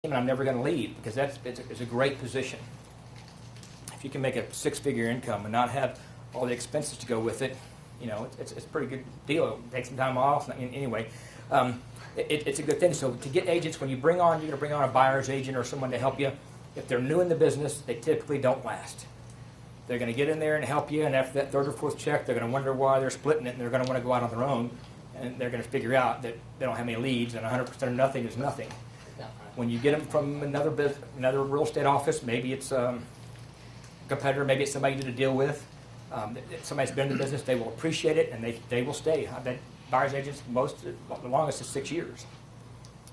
and I'm never going to leave, because it's a great position. If you can make a six-figure income and not have all the expenses to go with it, it's a pretty good deal. Take some time off. Anyway, it's a good thing. So to get agents, when you're going to bring on a buyer's agent or someone to help you. If they're new in the business, they typically don't last. They're going to get in there and help you, and after that third or fourth check, they're going to wonder why they're splitting it, and they're going to want to go out on their own, and they're going to figure out that they don't have any leads, and 100% of nothing is nothing. When you get them from another real estate office, maybe it's a competitor, maybe it's somebody you did a deal with, if somebody's been in the business, they will appreciate it, and they will stay. I bet buyer's agents, the longest is 6 years,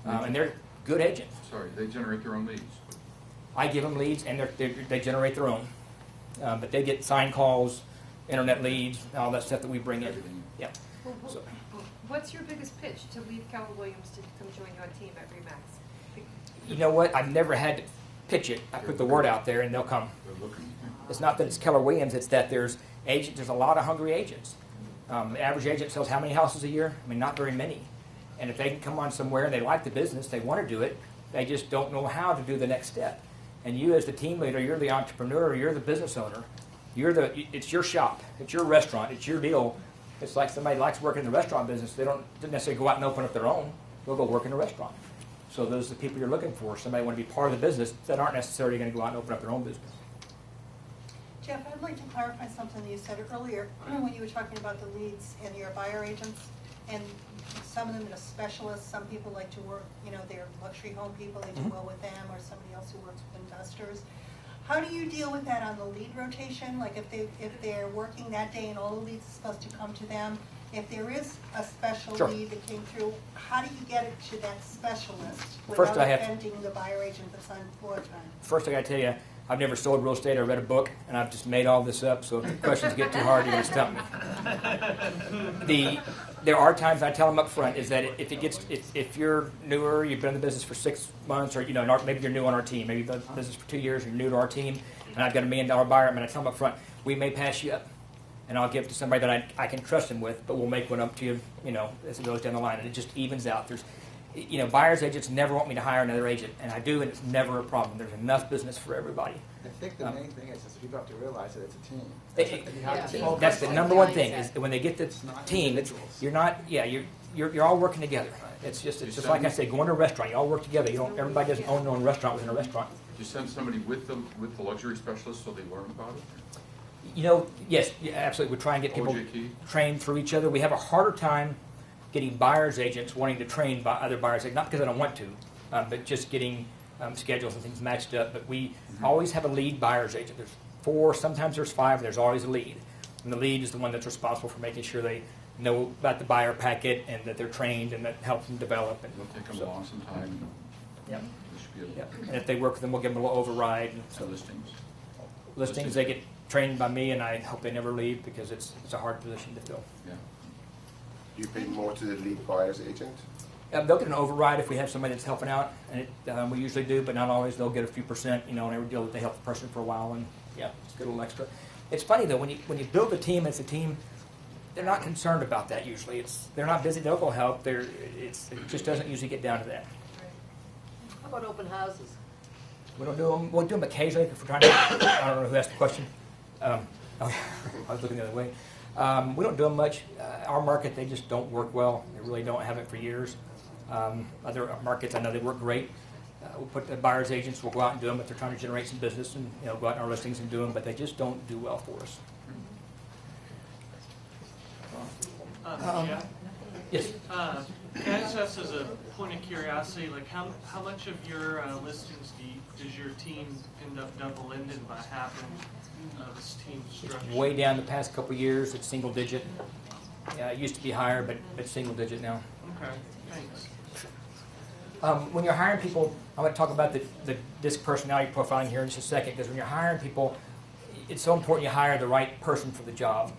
and they're good agents. Sorry, they generate their own leads. I give them leads, and they generate their own. But they get sign calls, internet leads, all that stuff that we bring in. Yeah. Well, what's your biggest pitch to leave Keller Williams to come join your team at RE/MAX? You know what? I've never had to pitch it. I put the word out there, and they'll come. It's not that it's Keller Williams. It's that there's a lot of hungry agents. The average agent sells how many houses a year? I mean, not very many. And if they can come on somewhere and they like the business, they want to do it, they just don't know how to do the next step. And you as the team leader, you're the entrepreneur, you're the business owner. It's your shop, it's your restaurant, it's your deal. It's like somebody likes working in the restaurant business. They don't necessarily go out and open up their own. They'll go work in a restaurant. So those are the people you're looking for. Somebody want to be part of the business that aren't necessarily going to go out and open up their own business. Jeff, I'd like to clarify something that you said earlier when you were talking about the leads and your buyer agents. And some of them are specialists. Some people like to work, they're luxury home people, they do well with them, or somebody else who works with investors. How do you deal with that on the lead rotation? Like if they're working that day and all the leads are supposed to come to them, if there is a special lead that came through, how do you get it to that specialist without offending the buyer agent that's on floor time? First, I got to tell you, I've never sold real estate. I read a book, and I've just made all this up. So if the questions get too hard, you're going to stump me. There are times I tell them up front is that if you're newer, you've been in the business for 6 months, or maybe you're new on our team, maybe you've been in the business for 2 years, you're new to our team, and I've got $1 million buyer, I'm going to tell them up front, we may pass you up, and I'll give it to somebody that I can trust him with, but we'll make one up to you, as it goes down the line, and it just evens out. There's, buyers agents never want me to hire another agent, and I do, and it's never a problem. There's enough business for everybody. I think the main thing is people have to realize that it's a team. That's the number one thing is when they get the team. You're all working together. It's just like I say, going to a restaurant. You all work together. Everybody doesn't own their own restaurant within a restaurant. Do you send somebody with the luxury specialist so they learn about it? Yes, absolutely. We try and get people trained through each other. We have a harder time getting buyers agents wanting to train by other buyers agents, not because I don't want to, but just getting schedules and things matched up. But we always have a lead buyer's agent. There's 4, sometimes there's 5, there's always a lead. And the lead is the one that's responsible for making sure they know about the buyer packet and that they're trained and that helps them develop. And it'll take them along some time. Yep. And if they work with them, we'll give them a little override. And so listings, they get trained by me, and I hope they never leave because it's a hard position to fill. Yeah. Do you pay more to the lead buyer's agent? They'll get an override if we have somebody that's helping out, and we usually do, but not always. They'll get a few percent, on every deal that they help the person for a while, and it's a little extra. It's funny though, when you build a team as a team, they're not concerned about that usually. They're not busy. They'll go help. It just doesn't usually get down to that. How about open houses? We don't do them. We'll do them occasionally if we're trying to. I don't know who asked the question. I was looking the other way. We don't do them much. Our market, they just don't work well. They really don't have it for years. Other markets, I know they work great. We'll put the buyer's agents, we'll go out and do them if they're trying to generate some business and go out in our listings and do them, but they just don't do well for us. Yes. Can I just ask as a point of curiosity, like how much of your listings does your team end up double-ended by having this team structure? It's way down the past couple of years. It's single digit. It used to be higher, but it's single digit now. Okay, thanks. When you're hiring people, I'm going to talk about the DISC personality profiling here in just a second, because when you're hiring people, it's so important you hire the right person for the job.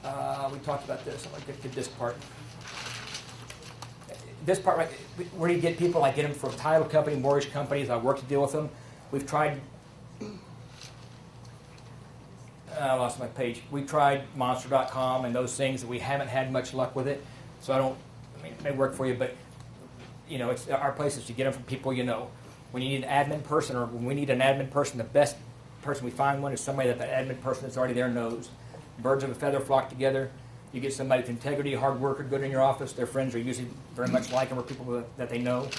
We talked about this. I'm going to get to the DISC part. This part, right, where do you get people? I get them from title company, mortgage companies. I work to deal with them. We've tried. I lost my page. We tried Monster.com and those things, and we haven't had much luck with it. So it may work for you, but you know, it's our place is to get them from people you know. When you need an admin person, or when we need an admin person, the best person we find one is somebody that admin person that's already there knows. Birds of a feather flock together. You get somebody with integrity, hard worker, good in your office. Their friends are usually very much like them, or people that they know.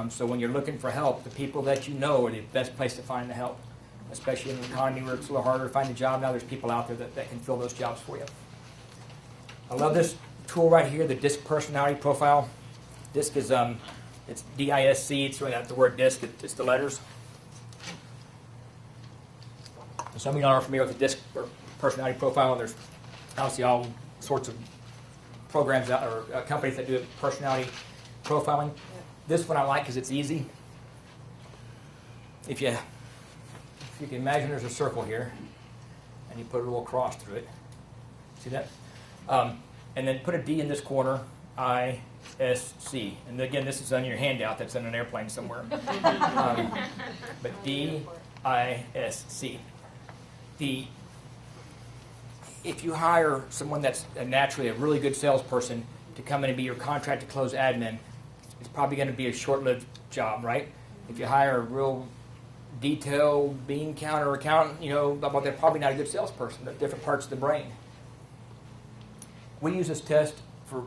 So when you're looking for help, the people that you know are the best place to find the help. Especially in an economy where it's a little harder to find a job now, there's people out there that can fill those jobs for you. I love this tool right here, the DISC personality profile. DISC is it's D-I-S-C. It's really not the word DISC. It's the letters. Some of you are familiar with the DISC or personality profile. There's obviously all sorts of programs out, or companies that do personality profiling. This one I like because it's easy. If you can imagine, there's a circle here, and you put a little cross through it. See that? And then put a D in this corner, I-S-C. And again, this is on your handout that's in an airplane somewhere. But D-I-S-C. If you hire someone that's naturally a really good salesperson to come in and be your contract to close admin, it's probably going to be a short-lived job, right? If you hire a real detailed bean counter accountant, you know, well, they're probably not a good salesperson. They're different parts of the brain. We use this test for